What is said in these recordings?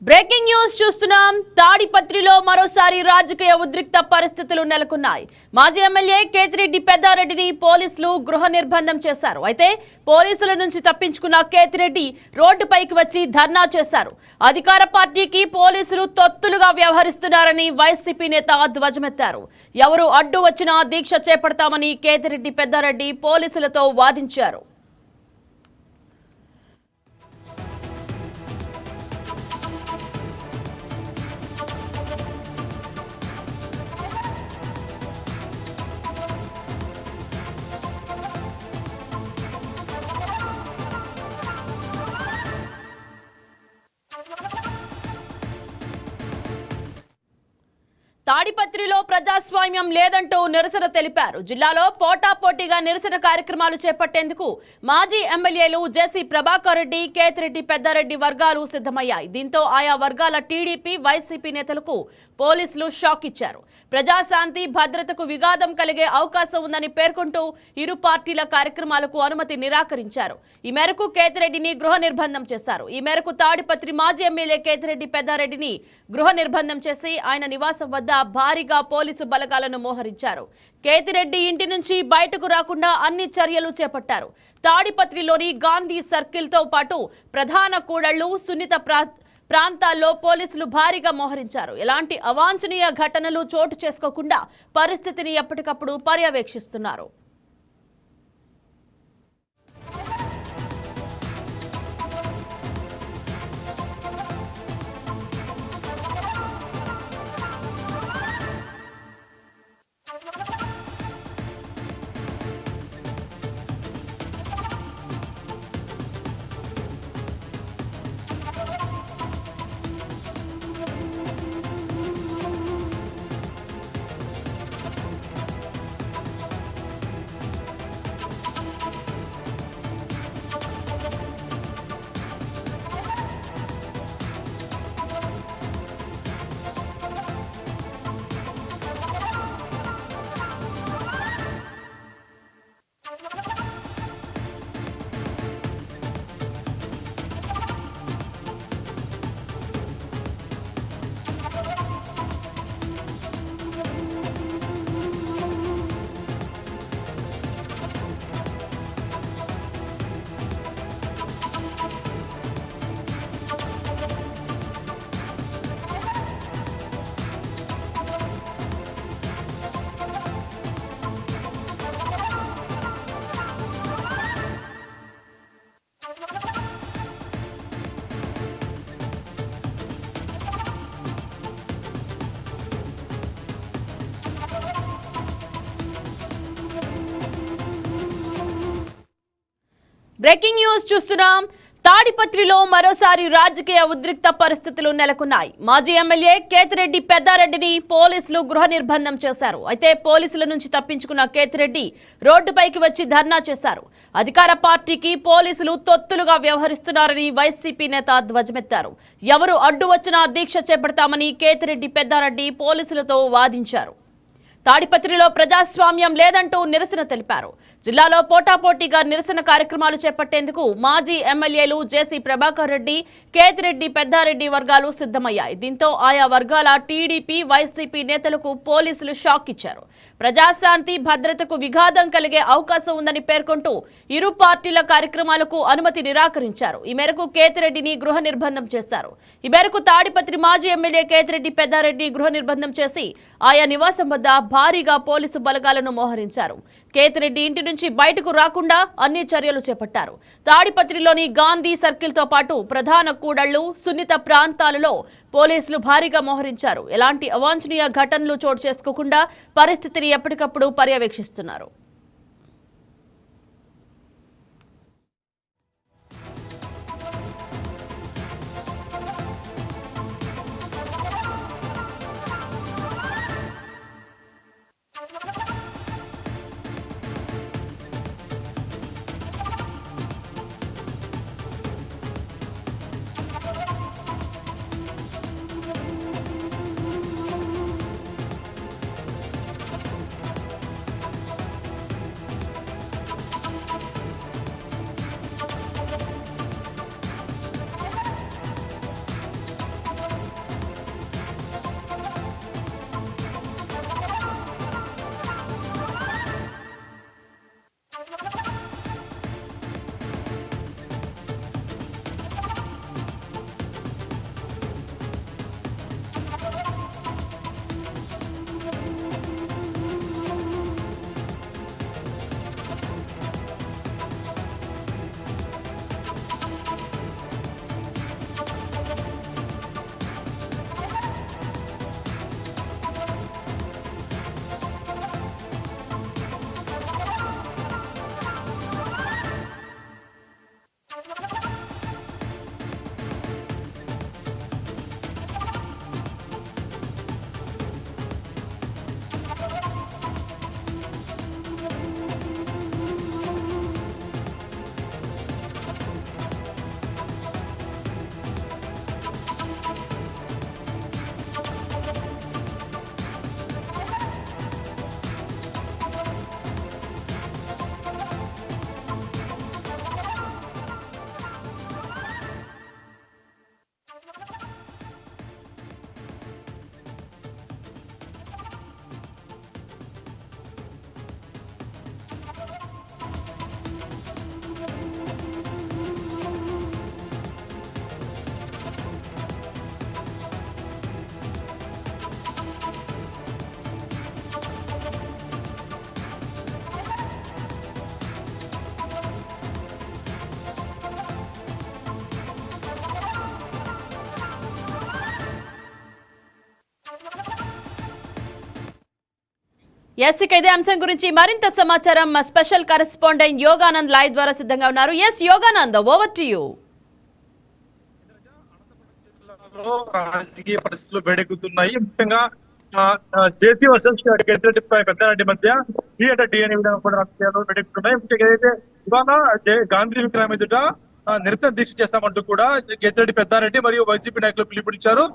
Breaking news చూస్తున్నాం. తాడిపత్రిలో మరోసారి రాజకీయ ఉద్రిక్త పరిస్థితులు నెలకొన్నాయి. మాజీ ఎమ్మెల్యే కేతిరెడ్డి పెద్దారెడ్డిని పోలీసులు గృహ నిర్బంధం చేశారు. అయితే పోలీసుల నుంచి తప్పించుకున్న కేతిరెడ్డి రోడ్డుపైకి వచ్చి ధర్నా చేశారు. అధికార పార్టీకి పోలీసులు తొత్తులుగా వ్యవహరిస్తున్నారని వైసీపీ నేత ధ్వజమెత్తారు. ఎవరు అడ్డు వచ్చినా దీక్ష చేపడతామని కేతిరెడ్డి పెద్దారెడ్డి పోలీసులతో వాదించారు. తాడిపత్రిలో ప్రజాస్వామ్యం లేదంటూ నిరసన తెలిపారు. జిల్లాలో పోటాపోటీగా నిరసన కార్యక్రమాలు చేపట్టేందుకు మాజీ ఎమ్మెల్యేలు జేసీ ప్రభాకర్ రెడ్డి, కేతిరెడ్డి పెద్దారెడ్డి వర్గాలు సిద్ధమయ్యాయి. దీంతో ఆయా వర్గాల టీడీపీ, వైసీపీ నేతలకు పోలీసులు షాక్ ఇచ్చారు. ప్రజాశాంతి భద్రతకు విఘాతం కలిగే అవకాశం ఉందని పేర్కొంటూ ఇరు పార్టీల కార్యక్రమాలకు అనుమతి నిరాకరించారు. ఈ మేరకు కేతిరెడ్డిని గృహ నిర్బంధం చేశారు. ఈ మేరకు తాడిపత్రి మాజీ ఎమ్మెల్యే కేతిరెడ్డి పెద్దారెడ్డిని గృహ నిర్బంధం చేసి ఆయన నివాసం వద్ద భారీగా పోలీసు బలగాలను మోహరించారు. కేతిరెడ్డి ఇంటి నుంచి బయటకు రాకుండా అన్ని చర్యలు చేపట్టారు. తాడిపత్రిలోని గాంధీ సర్కిల్ తో పాటు ప్రధాన కూడళ్లు, సున్నిత ప్రాంతాల్లో పోలీసులు భారీగా మోహరించారు. ఎలాంటి అవాంఛనీయ ఘటనలు చోటు చేసుకోకుండా పరిస్థితిని ఎప్పటికప్పుడు పర్యవేక్షిస్తున్నారు. బ్రేకింగ్ న్యూస్ చూస్తున్నాం. తాడిపత్రిలో మరోసారి రాజకీయ ఉద్రిక్త పరిస్థితులు నెలకొన్నాయి. మాజీ ఎమ్మెల్యే కేతిరెడ్డి పెద్దారెడ్డిని పోలీసులు గృహ నిర్బంధం చేశారు. అయితే పోలీసుల నుంచి తప్పించుకున్న కేతిరెడ్డి రోడ్డుపైకి వచ్చి ధర్నా చేశారు. అధికార పార్టీకి పోలీసులు తొత్తులుగా వ్యవహరిస్తున్నారని వైసీపీ నేత ధ్వజమెత్తారు. ఎవరు అడ్డు వచ్చినా దీక్ష చేపడతామని కేతిరెడ్డి పెద్దారెడ్డి పోలీసులతో వాదించారు. తాడిపత్రిలో ప్రజాస్వామ్యం లేదంటూ నిరసన తెలిపారు. జిల్లాలో పోటాపోటీగా నిరసన కార్యక్రమాలు చేపట్టేందుకు మాజీ ఎమ్మెల్యేలు జేసీ ప్రభాకర్ రెడ్డి, కేతిరెడ్డి పెద్దారెడ్డి వర్గాలు సిద్ధమయ్యాయి. దీంతో ఆయా వర్గాల టీడీపీ, వైసీపీ నేతలకు పోలీసులు షాక్ ఇచ్చారు. ప్రజాశాంతి భద్రతకు విఘాతం కలిగే అవకాశం ఉందని పేర్కొంటూ ఇరు పార్టీల కార్యక్రమాలకు అనుమతి నిరాకరించారు. ఈ మేరకు కేతిరెడ్డిని గృహ నిర్బంధం చేశారు. ఈ మేరకు తాడిపత్రి మాజీ ఎమ్మెల్యే కేతిరెడ్డి పెద్దారెడ్డి గృహ నిర్బంధం చేసి ఆయా నివాసం వద్ద భారీగా పోలీసు బలగాలను మోహరించారు. కేతిరెడ్డి ఇంటి నుంచి బయటకు రాకుండా అన్ని చర్యలు చేపట్టారు. తాడిపత్రిలోని గాంధీ సర్కిల్ తో పాటు ప్రధాన కూడళ్లు, సున్నిత ప్రాంతాలలో పోలీసులు భారీగా మోహరించారు. ఎలాంటి అవాంఛనీయ ఘటనలు చోటు చేసుకోకుండా పరిస్థితిని ఎప్పటికప్పుడు పర్యవేక్షిస్తున్నారు. ఎస్, ఇక ఇదే అంశం గురించి మరింత సమాచారం మా స్పెషల్ కరెస్పాండెంట్ యోగానంద్ లైవ్ ద్వారా సిద్ధంగా ఉన్నారు. S Yoganand, over to you. రాజకీయ పరిస్థితులు వేడెక్కుతున్నాయి. ముఖ్యంగా జేసీ వర్సెస్ పెద్దారెడ్డి మధ్య డి అనే విధంగా కూడా రాజకీయాలు వేడెక్కుతున్నాయి. ముఖ్యంగా ఏదైతే ఇవాళ గాంధీ విగ్రహం ఎదుట నిరసన దీక్ష చేస్తామంటూ కూడా కేతిరెడ్డి పెద్దారెడ్డి మరియు వైసీపీ నాయకులు పిలుపునిచ్చారు.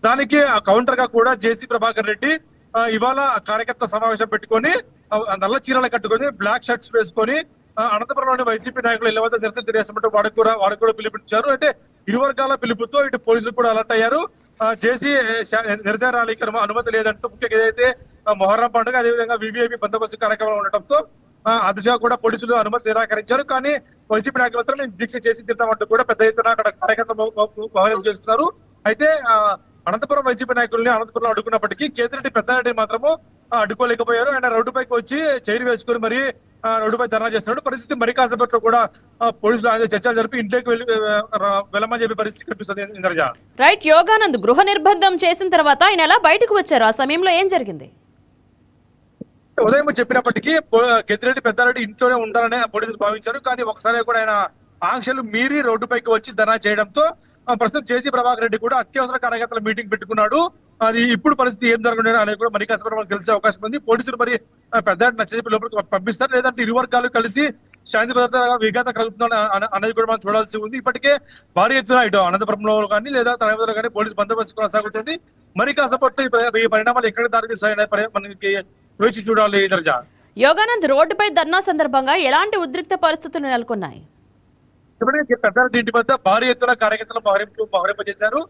దానికి కౌంటర్ గా కూడా జేసీ ప్రభాకర్ రెడ్డి ఇవాళ కార్యకర్త సమావేశం పెట్టుకొని నల్ల చీరలు కట్టుకొని బ్లాక్ షర్ట్స్ వేసుకొని అనంతపురంలోని వైసీపీ నాయకులు ఇళ్ల వద్ద నిరసన తెలియజేస్తామంటూ వారికి కూడా పిలుపునిచ్చారు. అంటే ఇరు వర్గాల పిలుపుతో ఇటు పోలీసులు కూడా అలర్ట్ అయ్యారు. జేసీ నిరసన ర్యాలీకి అనుమతి లేదంటూ ముఖ్యంగా ఏదైతే మొహర్రం పండుగ అదేవిధంగా వివిఐపి బందోబస్తు కార్యక్రమాలు ఉండటంతో ఆ దిశగా కూడా పోలీసులు అనుమతి నిరాకరించారు. కానీ వైసీపీ నాయకులు మాత్రం మేము దీక్ష చేసి తీరుతామంటూ కూడా పెద్ద ఎత్తున అక్కడ కార్యకర్తలు మోహరం చేస్తున్నారు. అయితే అనంతపురం వైసీపీ నాయకుల్ని అనంతపురంలో అడ్డుకున్నప్పటికీ కేతిరెడ్డి పెద్దారెడ్డి మాత్రము అడ్డుకోలేకపోయారు. ఆయన రోడ్డుపైకి వచ్చి చైర్ వేసుకుని మరి రోడ్డుపై ధర్నా చేస్తున్నాడు. పరిస్థితి మరి కాసేపట్లో కూడా పోలీసులు ఆయన చర్చలు జరిపి ఇంట్లోకి వెళ్ళమని చెప్పే పరిస్థితి కనిపిస్తుంది. ఇంద్రజ రైట్ యోగానంద్, గృహ నిర్బంధం చేసిన తర్వాత ఆయన ఎలా బయటకు వచ్చారు? ఆ సమయంలో ఏం జరిగింది? ఉదయం చెప్పినప్పటికీ కేతిరెడ్డి పెద్దారెడ్డి ఇంట్లోనే ఉండాలనే పోలీసులు భావించారు. కానీ ఒకసారి కూడా ఆయన ఆంక్షలు మీరి రోడ్డుపైకి వచ్చి ధర్నా చేయడంతో ప్రస్తుతం జేసీ ప్రభాకర్ రెడ్డి కూడా అత్యవసర కార్యకర్తల మీటింగ్ పెట్టుకున్నాడు. అది ఇప్పుడు పరిస్థితి ఏం జరగలేదు అనేది కూడా మరి కాసేపు తెలిసే అవకాశం ఉంది. పోలీసులు మరి పెద్దారెడ్డి నచ్చజెప్పి లోపలికి పంపిస్తారు, లేదంటే ఇరు వర్గాలు కలిసి శాంతి భద్రత విఘాతం కలుగుతుందని అనేది కూడా మనం చూడాల్సి ఉంది. ఇప్పటికే భారీ ఎత్తున ఇటు అనంతపురంలో కానీ లేదా తరగతిలో కానీ పోలీసు బందోబస్తు కొనసాగుతుంది. మరి కాసేపట్లో ఈ పరిణామాలు ఎక్కడ దారితీస్తాయనే మనకి వేచి చూడాలి. దర్జా యోగానంద్, రోడ్డుపై ధర్నా సందర్భంగా ఎలాంటి ఉద్రిక్త పరిస్థితులు నెలకొన్నాయి? ఇప్పటికే పెద్దారెడ్డి ఇంటి వద్ద భారీ ఎత్తున కార్యకర్తలు మోహరింపజేశారు.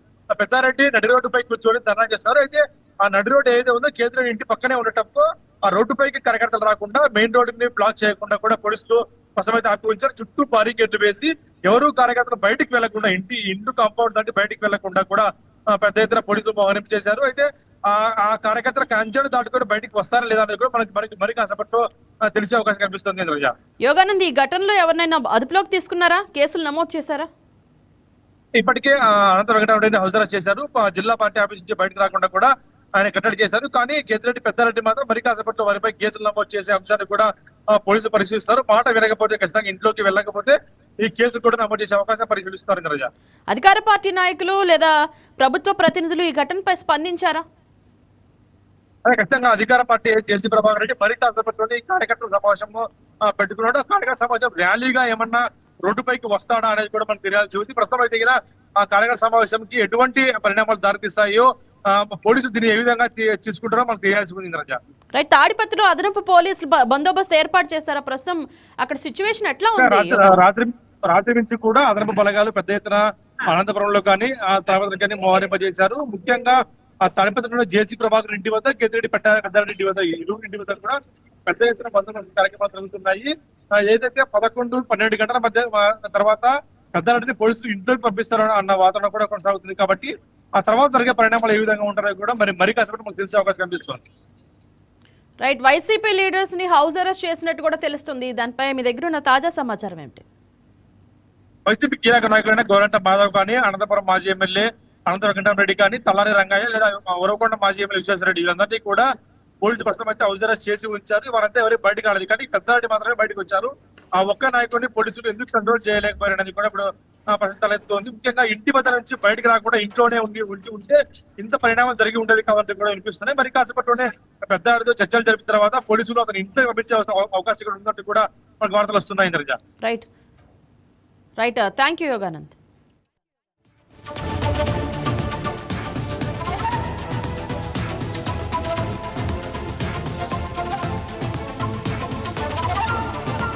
పెద్దారెడ్డి నడి రోడ్డుపై కూర్చొని ధర్నా చేస్తారు. అయితే ఆ నడి రోడ్డు ఏదైతే ఉందో కేతిరెడ్డి ఇంటి పక్కనే ఉండటంతో ఆ రోడ్డుపైకి కార్యకర్తలు రాకుండా మెయిన్ రోడ్డుని బ్లాక్ చేయకుండా కూడా పోలీసులు ప్రస్తుతం ఆపి ఉంచారు. చుట్టూ బారికేడ్లు వేసి ఎవరు కార్యకర్తలు బయటికి వెళ్లకుండా ఇంటి కాంపౌండ్ దాటి బయటికి వెళ్లకుండా కూడా పెద్ద ఎత్తున పోలీసులు మోహరింపు చేశారు. అయితే ఆ కార్యకర్తల కంచెను దాటుకొని బయటికి వస్తారా లేదా అనేది కూడా మనకి మరి కాసేపట్లో తెలిసే అవకాశం కనిపిస్తుంది. యోగానంద్, ఈ ఘటనలో ఎవరినైనా అదుపులోకి తీసుకున్నారా? కేసులు నమోదు చేశారా? ఇప్పటికే అనంత వెంకటరెడ్డిని హౌస్ అరెస్ట్ చేశారు. జిల్లా పార్టీ ఆఫీస్ నుంచి బయటకు రాకుండా కూడా ఆయన కట్టడి చేశారు. కానీ కేతిరెడ్డి పెద్దారెడ్డి మాత్రం మరి కాసేపట్లో వారిపై కేసులు నమోదు చేసే అంశాన్ని కూడా పోలీసులు పరిశీలిస్తారు. మాట వినకపోతే ఖచ్చితంగా ఇంట్లోకి వెళ్ళకపోతే ఈ కేసు కూడా నమోదు చేసే అవకాశం పరిశీలిస్తారు. అధికార పార్టీ నాయకులు లేదా ప్రభుత్వ ప్రతినిధులు ఈ ఘటనపై స్పందించారా? ఖచ్చితంగా అధికార పార్టీ జేసీ ప్రభాకర్ రెడ్డి మరి కాసేపట్లోని కార్యకర్తల సమావేశం పెట్టుకున్నాడు. కార్యకర్త సమావేశం ర్యాలీగా ఏమన్నా రోడ్డుపైకి వస్తాడా అనేది కూడా మనకు తెలియాల్సి ఉంది. ప్రస్తుతం అయితే ఆ కార్యకర్త సమావేశంకి ఎటువంటి పరిణామాలు దారితీస్తాయో పోలీసులు దీన్ని ఏ విధంగా తీసుకుంటారో మనకు తెలియాల్సి ఉంది. రైట్, తాడిపత్రిలో అదనపు పోలీసులు బందోబస్తు ఏర్పాటు చేశారా? ప్రస్తుతం అక్కడ సిచ్యువేషన్ ఎట్లా ఉంది? రాత్రి నుంచి కూడా అదనపు బలగాలు పెద్ద ఎత్తున అనంతపురంలో కానీ తర్వాత కానీ మోహరింపజేశారు. ముఖ్యంగా ఆ తాడిపత్రిలో జేసీ ప్రభాకర్ ఇంటి వద్ద కేతిరెడ్డి పెద్దారెడ్డి ఇంటి వద్ద ఇరు ఇంటి వద్ద కూడా పెద్ద ఎత్తున బందోబస్తు కార్యక్రమాలు జరుగుతున్నాయి. ఏదైతే 11-12 గంటల మధ్య తర్వాత పెద్దారెడ్డిని పోలీసులు ఇంట్లోకి పంపిస్తారు అన్న వాతావరణం కూడా కొనసాగుతుంది. కాబట్టి ఆ తర్వాత జరిగే పరిణామాలు ఏ విధంగా ఉంటారో కూడా మరి కాసేపటి మనకు తెలిసే అవకాశం కనిపిస్తుంది. రైట్, వైసీపీ లీడర్స్ ని హౌస్ అరెస్ట్ చేసినట్టు కూడా తెలుస్తుంది. దానిపై మీ దగ్గర ఉన్న తాజా సమాచారం ఏమిటి? వైసీపీ కీలక నాయకులైన గోరంట మాధవ్ కానీ, అనంతపురం మాజీ ఎమ్మెల్యే అనంత వెంకటరెడ్డి కానీ, తల్లారి రంగయ్య లేదా ఉరవకొండ మాజీ ఎమ్మెల్యే విశ్వేశ్వరరెడ్డి వీళ్ళందరినీ కూడా పోలీసులు ప్రస్తుతం అయితే హౌస్ అరెస్ట్ చేసి ఉంచారు. వారంతా ఎవరికి బయటకు రాలేదు. కానీ పెద్దారెడ్డి మాత్రమే బయటకు వచ్చారు. ఆ ఒక్క నాయకుడిని పోలీసులు ఎందుకు కంట్రోల్ చేయలేకపోయారనేది కూడా ఇప్పుడు ప్రశ్న తలెత్తుతోంది. ముఖ్యంగా ఇంటి వద్ద నుంచి బయటకు రాకుండా ఇంట్లోనే ఉంటే ఇంత పరిణామం జరిగి ఉండేది కాబట్టి కూడా వినిపిస్తున్నాయి. మరి కాసేపట్లోనే పెద్దారెడ్డితో చర్చలు జరిపిన తర్వాత పోలీసులు అతను ఇంట్లోకి పంపించే అవకాశం కూడా ఉన్నట్టు కూడా మనకు వార్తలు వస్తున్నాయి. Right, thank you Yoganand.